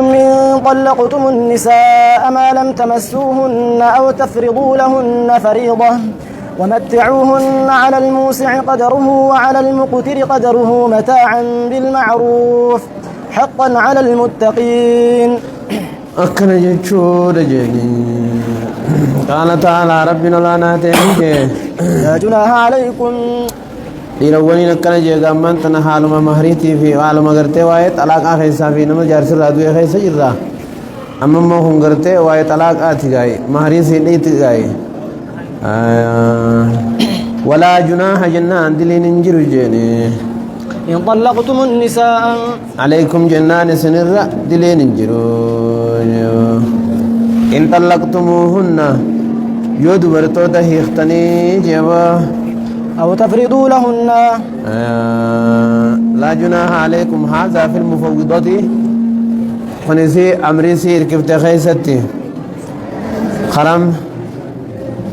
من طلقتم النساء ما لم تمسوهن أو تفرضوا لهن فريضة ومتعوهن على الموسع قدره وعلى المقتر قدره متاعا بالمعروف حقا على المتقين. أكن جتشود جني قال تعالى ربنا لا نهتمك لا جناح عليكم dhiirowwaniin akkana jee gaamman tana haaluma mahriitii fi haaluma gartee waa'ee xalaaqaa keessaa fi nama jaarsirraa du'e keessa jirra amma immoo kun gartee waa'ee xalaaqaati gaaye mahrii siidhiiti gaaye walaa junaaha jennaan diliin hin jiru jeeni إن طلقتم النساء عليكم جنان سنرة دلين جرو إن طلقتموهن يدبرتو تهيختني جوا أو تفرضوا لهن لا جناح عليكم هذا في المفوضات فنسي أمري سير كيف تخيستي خرم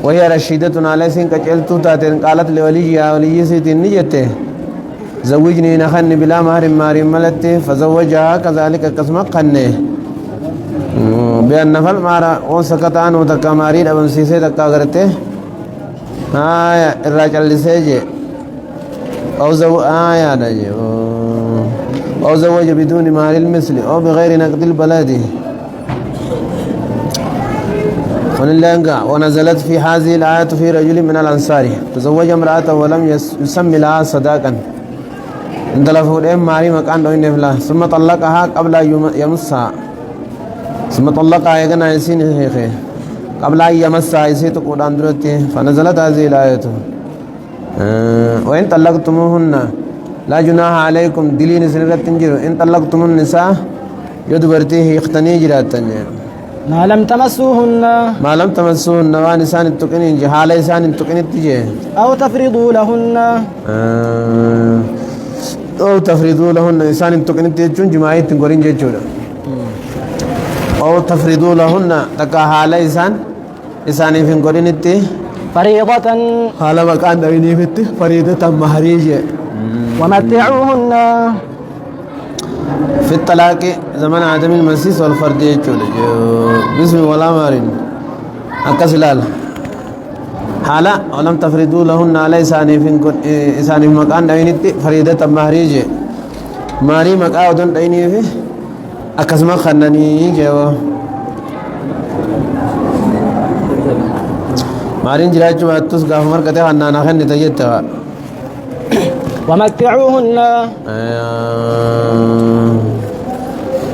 وهي رشيدة على سين كجلتو تاتين قالت لوليها ولي سيتين نجته زوجني نخني بلا مهر ماري ملتي فزوجها كذلك قسم قنه بأن نفل مارا وسكتان وتكامارين أبن سيسي تكاغرته الرجل لسيجي أو زوج بدون مال المثل أو بغير نقد البلد ونزلت في هذه الآية في رجل من الأنصار تزوج امرأته ولم يسمي لها صداقا اندلفوا الأم ماري مكان دوين نفلا ثم طلقها قبل يمسها ثم طلقها يغنى يسين هيخي قبل أن يمسها يسيت قرآن درته فنزلت هذه الآية وإن طلقتموهن لا جناح عليكم دلين سنرة تنجر إن طلقتم النساء يدبرته يختني جرات ما لم تمسوهن ونسان التقنين جهال إنسان التقنين تجي أو تفرضوا لهن أو تفرضوا لهن إنسان التقنين تجون جماعي تنقرين جيجونا أو تفرضوا لهن تكاهال إنسان في القرين التي فريضة حالا مكان دويني في التي فريضة مهريجة ومتعوهن في الطلاق زمن عدم المسيس والفردية باسم ولا مارين أكسلال حالا ولم تفرضوا لهن على إساني في مكان دويني فريضة مهريجة ماري مكان دويني في أكسم خنني جو مارين جراج باتوس غافمر كته خنانا خن تجتا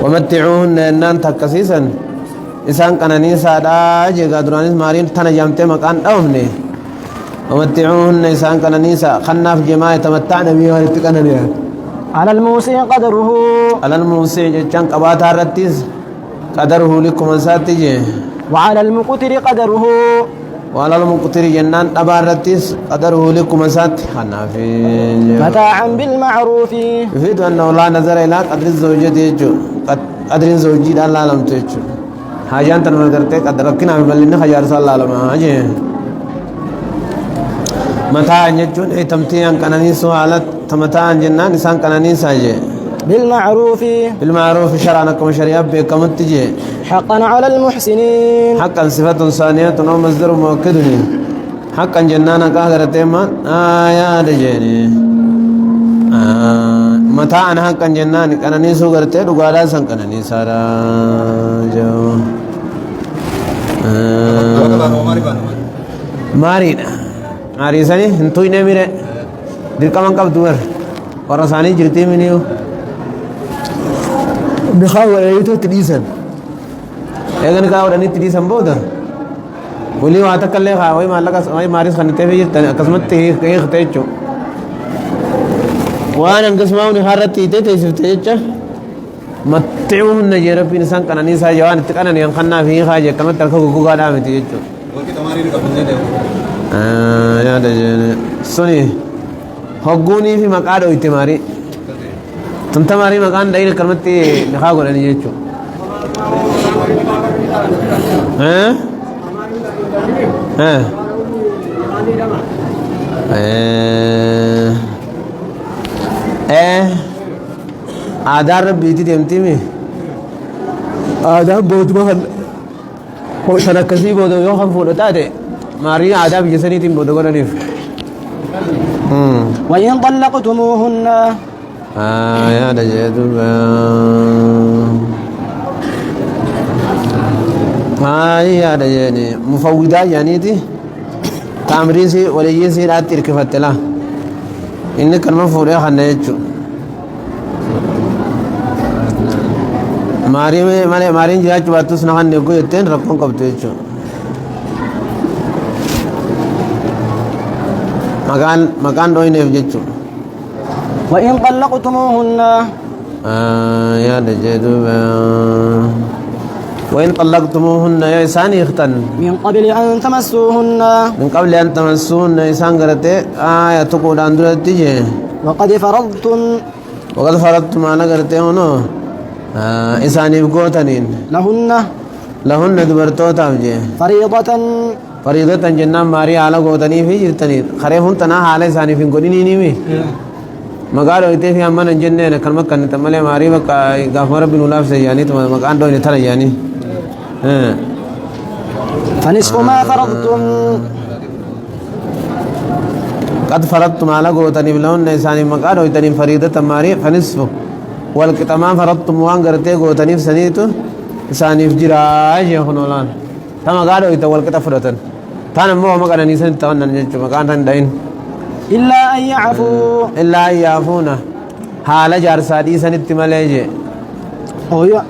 ومتعوهن أنان تكسيسا إسان كناني سادا جيغا درانيس مارين تنا جامته مكان دومني ومتعوهن إسان كناني سا خناف جماعة تمتعنا بيه ولتكنني على الموسع قدره على الموسع جان قباتا رتيس قدره لكم ساتجي وعلى المقتر قدره وعلى المقتر جنان أبارتيس قدره لكم سات خنافي متاعا بالمعروف يفيد أنه لا نظر إلى قدر الزوجة يجو قدر الزوجي لا لم تجو حاجان تنمر کرتے قدركنا بلن خيار صلى الله عليه وسلم متاعا يجون أي تمتيان كنانيسو على تمتاعا جنان إنسان كنانيسا جي بالمعروف شرعنكم شريعة بكم تجي حقا على المحسنين حقا صفة ثانية أو مصدر مؤكدني حقا جنانا كاغر تيمان آيات جيني متاعا حقا جناني كانني سوغرتي دغادا سان كانني سارا جو ماري ساني انتوي نميره ديركمان كاب دوور ورساني جرتي منيو بخاور ايتو تديسن اذن كاور اني تديسن بودا ولي واتكلي خاوي مالك اي ماريس خنته في قسمت كي ختيچو وانا قسماوني حرتي تيسفتيچا متعوهم نجر في انسان كانني سا جوان تكنن ين خنا في خاجه كما تركو غادا متيچو يا دجن سوني هغوني في مقادو يتماري تنتماري مكان دايل كرمتي نخاغو لني يچو آدار بيتي دمتي مي آداب بود بهن وشنا كسي بود يوم فول تاتي ماري آداب جسني تيم بود كنا نيف وإن طلقتموهن يا دجاج يا دجاج مفوضة يعني دي تامريسي ولا يسي لا تركفت لا إنك المفروض يا خنيجو ماري مالي مارين جاج باتوس نهان نيجو يتين ركون كبتيجو مكان دوين يفجتو وإن طلقتموهن يا دجاجو وإن طلقتموهن يا إنسان يختن من قبل أن تمسوهن من قبل أن تمسوهن إنسان قرأت تقول عن دولة تيجي وقد فرضتم أنا قرأت هنا إنسان يبقوتنين لهن دبرتو تابجي فريضة جنان ماري على قوتني في جرتني خريفهم تنا حالة إنسان في قدني نيمي مقالو إتي في أمان الجنة كلمة كان تملي ماري غافر بن الله سياني تما مكان دو نترى يعني فنصف ما فرضتم قد فرضتم على قوتني بلون إنسان مقالو إتني فريضة ماري فنصف والكتمان فرضتم وان قرتي قوتني في سنيتو إنسان يفجراج يخنولان تما قالو إتا والكتا فرطن تانا مو مكان نيسان تانا نجج مكان تندين إلا أن يعفونا حال جارسادي سنت مليجي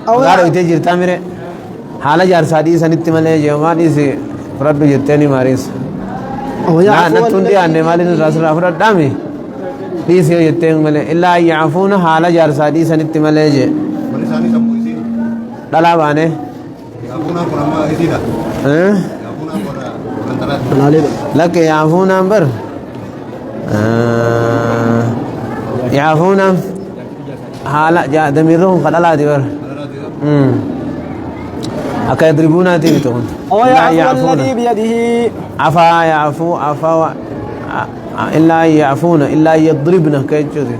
قالو إتا جرتا میرے حال جارسادي سنت مليجي وما ديسي فرد جتني ماريس نتون دي آنے مالي رسول فرد دامي ديسي جتني ملي إلا أن يعفونا حال جارسادي سنت مليجي دلابانه لك يعفون أمبر يعفون حالا جاء دميرهم قد الله دبر أكا يضربون تيبتون أو يعفو الذي بيده عفا إلا يعفون إلا يضربن كيجوزي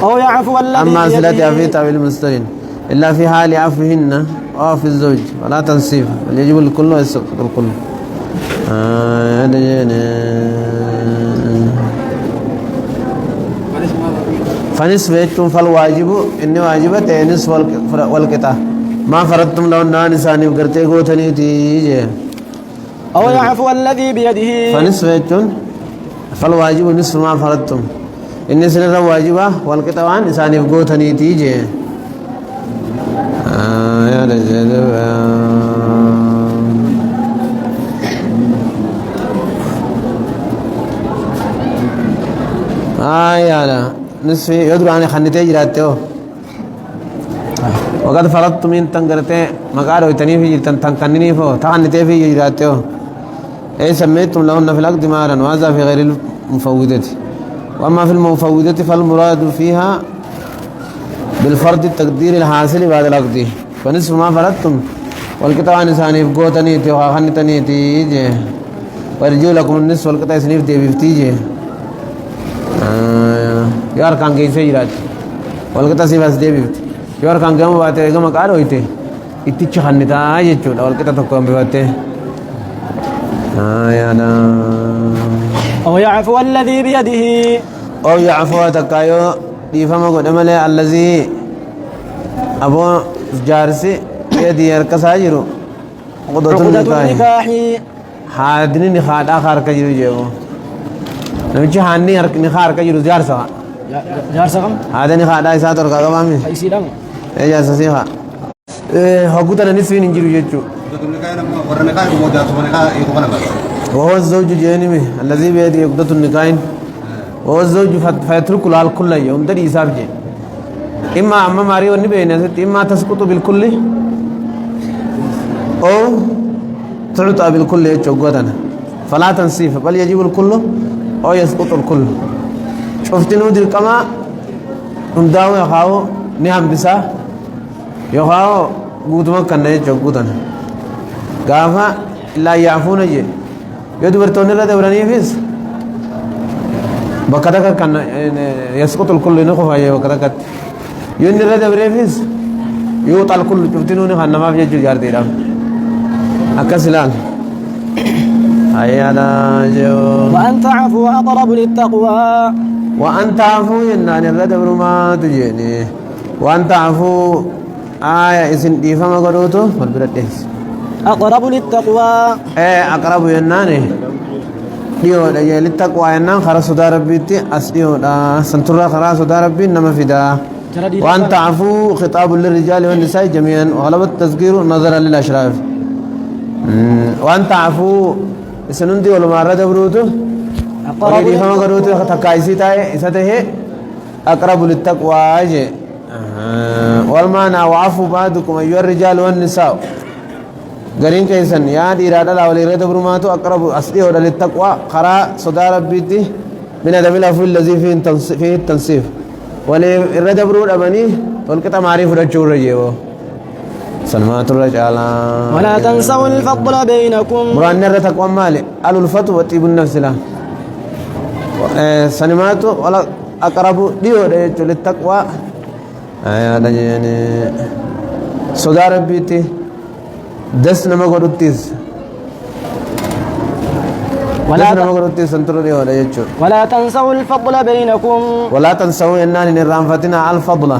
أو يعفو الذي أما بيده صلتها في تأويل المسترين إلا في حال عفوهن أو في الزوج ولا تنصيف بل يجب الكل ويسقط الكل فنصف يجتم فالواجب إني واجبة نصف والقطع ما فرضتم لو أن نساني وقرتي قوتني تيجي أو يعفو الذي بيده فنصف يجتم فالواجب نصف ما فرضتم إني سنة واجبة والقطع عن نساني وقوتني تيجي يا رجال يا لا نصف يدرو عن خنتي جراته وقد فرضت من تنقرته مقالو يتني في تنكنني فو تخنتي في جراته أي سميتم لهن في العقد مهرا وهذا في غير المفوضة وأما في المفوضة فالمراد فيها بالفرض التقدير الحاصل بعد العقد فنصف ما فرضتم والقطع نساني بقوتني وخنتني تيجي ويرجو لكم النصف والقطع سنيف دي بفتيجي यार कांग कैसे ही रात वल्कता से बस दे भी यार कांग गम बात है गम कार होते इतनी चखने था ये चोट वल्कता तो कम बात है यार أو يعفو الذي بيده أو يعفو تكايو يفهم قدام له الذي أبو جارسي يدي يركساجرو عقدة النكاح حادني نخاد آخر كجرو جيو نمشي هاني نخار كجرو جارسا جارسكم هذا نخاد إسات اور كاغامي حيسيدام إيه سسيها حقوقنا نسوين إنجيلو جيتشو وهو الزوج جانمي الذي بيده عقدة النكاح وهو الزوج فيترك الكل يوم دري حساب جي إما أما ماري وني بينه إما تسقط بالكل أو تعطى بالكل يجوغدنا فلا تنصيف بل يجب الكل أو يسقط الكل شفت نودر كما نداو يخاو نعم بسا يخاو قوتما كنا يجوغدنا غافا لا يعفون جي يدبرتون لا دوراني فيس بكذا كان يسقط الكل نخوف أيه بكذا كت ينير لا دبري فيس يوطى الكل شفتنوني خلنا ما في جد جاردي دام أكسلان هيا جو وأن تعفوا أقرب للتقوى وأن تعفوا ينان الردب ما تجيني وأن تعفوا آية إسن ديفا ما قدوتو والبردس أقرب للتقوى أقرب يناني ديو دجي للتقوى ينان خرا صدا ربيتي أسديو دا سنترا خرا صدا ربي نما فدا وأن تعفوا خطاب للرجال والنساء جميعا وغلب التذكير نظرا للأشراف وأن تعفوا سنندي ولا مرة دبروتو أقرب للتقوى قدوتو تكايسي تاي إساته أقرب للتقوى أجي والمعنى وعفوا بعضكم أيها الرجال والنساء قرين كيسن يا إرادة لا ولي رد برماتو أقرب أصلي ولا للتقوى قراء صدى ربيتي من أدب الأفول الذي فيه التنصيف ولي رد برود أبني والكتا معرف رجور رجيو سلمات الرجال ولا تنسوا الفضل بينكم مران نرى تقوى مالي ألو الفتو وطيب النفس لا سلمات ولا أقرب ديو للتقوى هذا يعني صدى ربيتي دس نما قدوتيس ولا تنسوا الفضل بينكم ولا تنسوا إننا نرام فتنا الفضل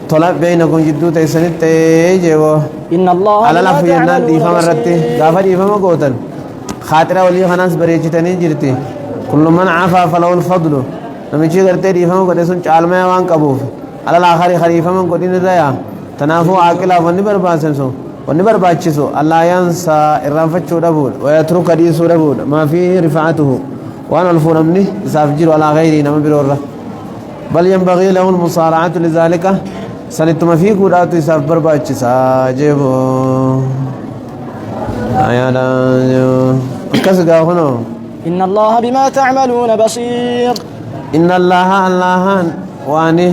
طلب بينكم جدو تيسنت تيجيو إن الله على لا في النار ديفا مرتي غافر ديفا مقوتن خاطرة ولي خناس بريجتني جرتي كل من عفا فله الفضل نمشي کرتے ديفا مقوتن چالما وان قبوف على الآخر خليفة من قدين الرأي تنافو عاقلا وني برباسن سو وني برباچسو الله ينسى الرافچو دبول ويترك حديث دبول ما فيه رفعته وانا الفرمني سافجر على غيري نما برورا بل ينبغي له المصارعة لذلك سنتم في قرات ساف برباچسا جيبو ايانا كسغا هنو إن الله بما تعملون بصير إن الله واني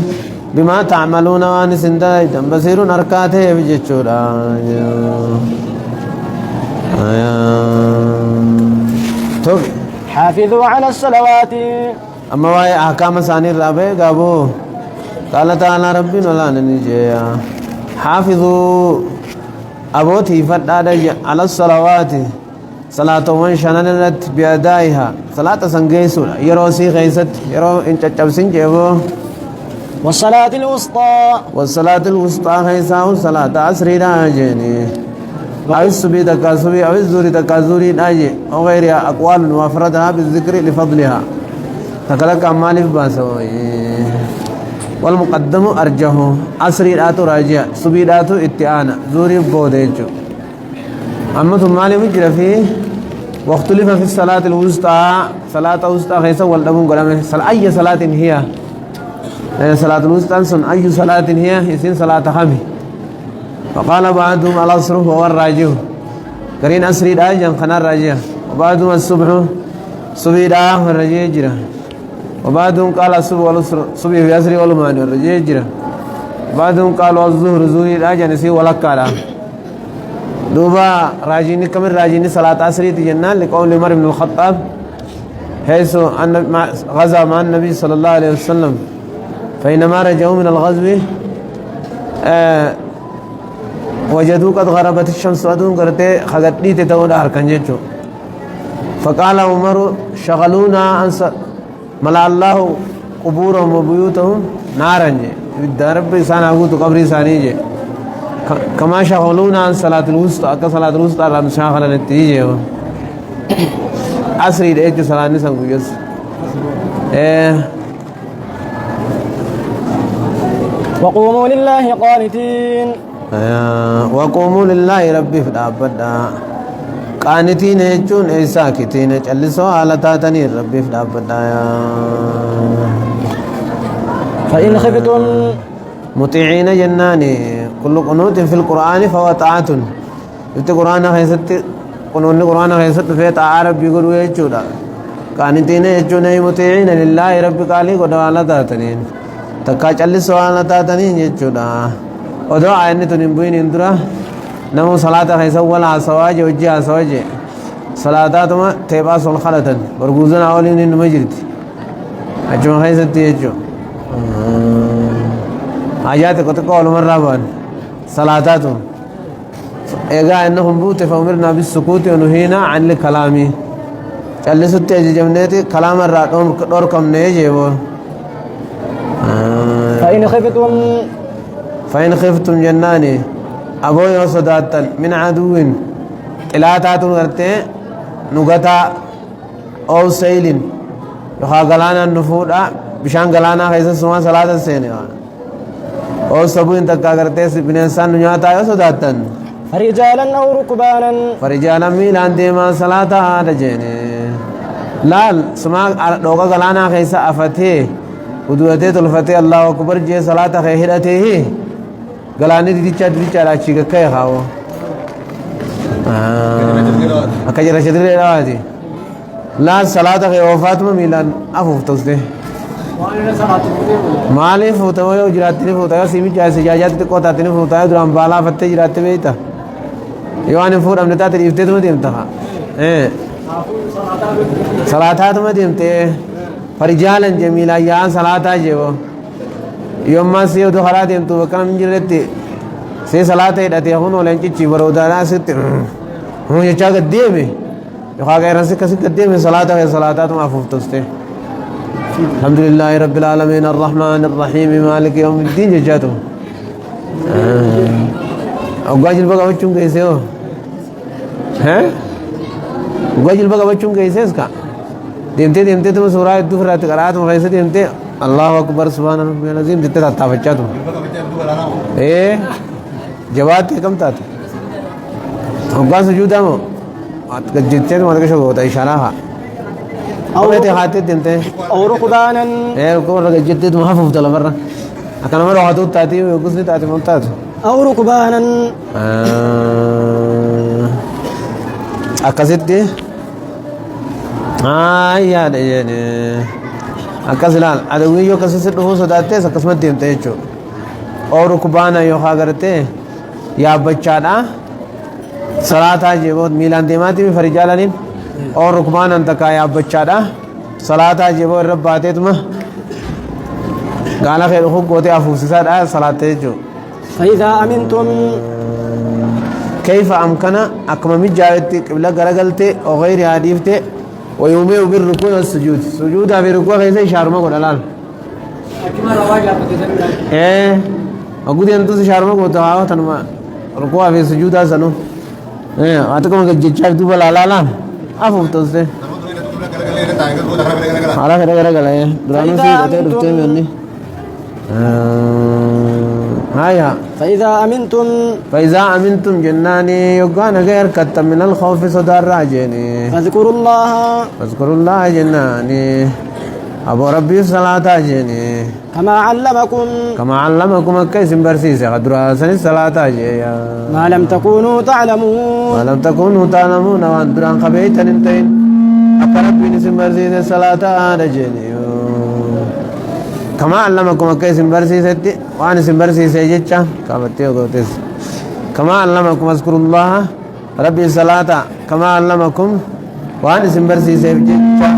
بما تعملون واني سندايتم بصير أركاته بجتشورا حافظوا على الصلوات أما واي أحكام ثاني الرابع قابو قال تعالى ربنا لا ننجيا حافظوا أبوتي فتاة على الصلوات صلاة وانشانان الرد بأدائها صلاة سنجيسو يروسي غيست يرو انت تبسين جيبو والصلاة الوسطى خيساو صلاة عصري راجيني أو الصبي تكاسبي أو الزوري تكازوري راجي أو غيرها أقوال وافردها بالذكر لفضلها تكلك أمالي باسوي والمقدم أرجه عصري راتو راجع صبي راتو اتعانا زوري بوديجو أما ثم مالي مجرى فيه واختلف في الصلاة الوسطى صلاة الوسطى خيسا والدمون قلامه أي صلاة هي صلاة الوسطى أي صلاة هي يسين صلاة خمي فقال بعضهم العصر هو الراجح كرين أسري راجع خنا الراجع وبعضهم الصبح صبي راح والرجع جرا وبعضهم قال الصبح والعصر صبي في أسري والماني والرجع جرا وبعضهم قالوا الظهر زوري راجع نسي ولا كالا دوبا راجيني كمل راجيني صلاة عصري تجنان لقول عمر بن الخطاب حيث أن غزا مع النبي صلى الله عليه وسلم فإنما رجعوا من الغزو وجدوا قد غربت الشمس ودون قرتي خغدي تتود هركن جچو فقال عمر شغلونا عن ملا الله قبورهم وبيوتهم نارا بالدرب سان اغوت قبر ثاني كما شغلونا عن صلاة الوسطى كصلاة الوسطى رم شاغل نتيجه عصري ديت صلاة نسان كويس وقوموا لله قانتين وقوموا لله ربي فدابدا قانتين يجون ساكتين جلسوا على تاتني ربي فدابدا فإن خفتم مطيعين جناني كل قنوت في القرآن فهو طاعة يبت قرآن خيست قنون قرآن خيست في طاعة ربي يقولوا يجودا قانتين يجون مطيعين لله ربي قالي قدوا على تاتنين takka callisoo waan taatanii jechuudha odoo ayinni tun hin bu'in dura namu salaata keessa wal haasawaa je hojii haasawaa je salaataatuma teephaa sol kadhatan barguuzanaa waliin innuma jirti achuma keessatti jechuudha hajaa xiqqoo xiqqoo walumarraa ba'an صلاتاتو إيقا إنهم بوت فأمرنا بالسكوت ونهينا عن الكلام جلسوا تيجي جمنيتي كلام الرقم دوركم نيجيبو فإن خفتم جناني أبو يوصداتا من عدو إلاتات غرتي نغتا أو سيل يخا غلانا النفود بشان غلانا خيسا سما صلاة السيني أو سبوين تكا غرتي بنسان نياتا يوصداتا فرجالا أو ركبانا فرجالا ميلان ديما صلاة رجيني لال سما دوغا غلانا خيسا أفتي ودوتي تلفتي الله أكبر جي صلاة خيهرته غلاني ديچا راشي كاي خاو أكجرا شدري رواتي لا صلاة خي وفات ميلان أفوف توسده مالي فوتاو يو جراتني فوتاو سيمي جاسي جاجات تقوتاتني فوتاو درام بالا فتي جراتي بيتا يواني فور أمنتا تريفتي تما ديمتها صلاة تما ديمتي فرجالا جميلا يا صلاة جيبو يوم ما سيو دخلا ديمتو وكام جرتي سي صلاة يداتي هونو لنجي چيبرو دانا ست هون يچا قديمي يخا غير سي كسي قديمي صلاة تما أفوفتوسته الحمد لله رب العالمين الرحمن الرحيم مالك يوم الدين جاتو أوجاجل بقى بچون कैसे हो हैं أوجاجل بقى بچون कैसे इसका देमते तुम सूरह दुफरात करात तुम कैसे देमते अल्लाह अकबर सुभान रब्बियल अज़ीम देते था बच्चा तुम जवाब कम था होगा सुजूदा मो जितने तुम का शो होता इशारा हा और ते हाथे देते और खुदाना को जितने तुम हाफ होता लबर अकन मर हाथ उताती हो कुछ नहीं ताती ममता أو ركبانا أكاسيت يا يعني أكاسلان أدوي يو كاسيت هو سداته سكسمت ديمته يجو أو ركبانا يو خاغرته يا بچانا صلاة جيبوت ميلان ديماتي فرجالانين أو ركبانا انتكا يا بچانا صلاة جيبوت رب باته تما قالا خير خو قوتي أفوسيسات صلاة يجو فإذا أمنتم كيف أمكن أكمل جاءتي قبل غرغلتي أو غير عاديفتي ويومئ بالركوع والسجود سجود في ركوع كيف شارما قول الآن أقول أنتو شارما قول تواو تنما ركوع في سجود سنو أتكلم كجيتشاف دوبل على لا أفهم توسه على كذا غرغلا درانو سي رتي مني هايا فإذا أمنتم جناني يقان غير كتم من الخوف صدار راجيني فاذكروا الله جناني أبو ربي الصلاة جيني كما علمكم كيس برسيس قدر سن الصلاة جيا ما لم تكونوا تعلمون وان دران خبيتا انتين أقرب بنسم برسيس الصلاة جيني كما علمكم كيس برسيستي وأنا سبرسيسي جتة كابتيو دوتس كما علمكم اذكروا الله ربي الصلاة كما علمكم وأنا سبرسيسي جتة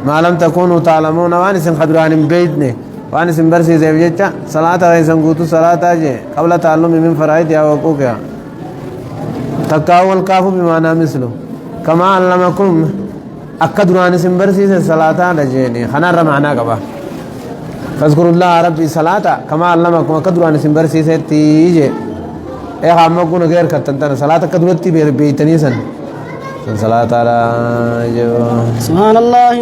ما لم تكونوا تعلمون وأنا سنخدران بيتني وأنا سبرسيسي جتة صلاة رئيسا قوتو صلاة جي قبل تعلم من فرائد يا وقوكيا تكاول كافو بمعنى مثله كما علمكم أكدران سبرسيسي صلاة رجيني خنا رمعنا قبا فاذكروا الله ربي صلاة كما علمكم قدر أن سنبرسي ستيجي إيه عم أكون غير كتنتنا صلاة قدرتي بيتني سن صلاة على سبحان الله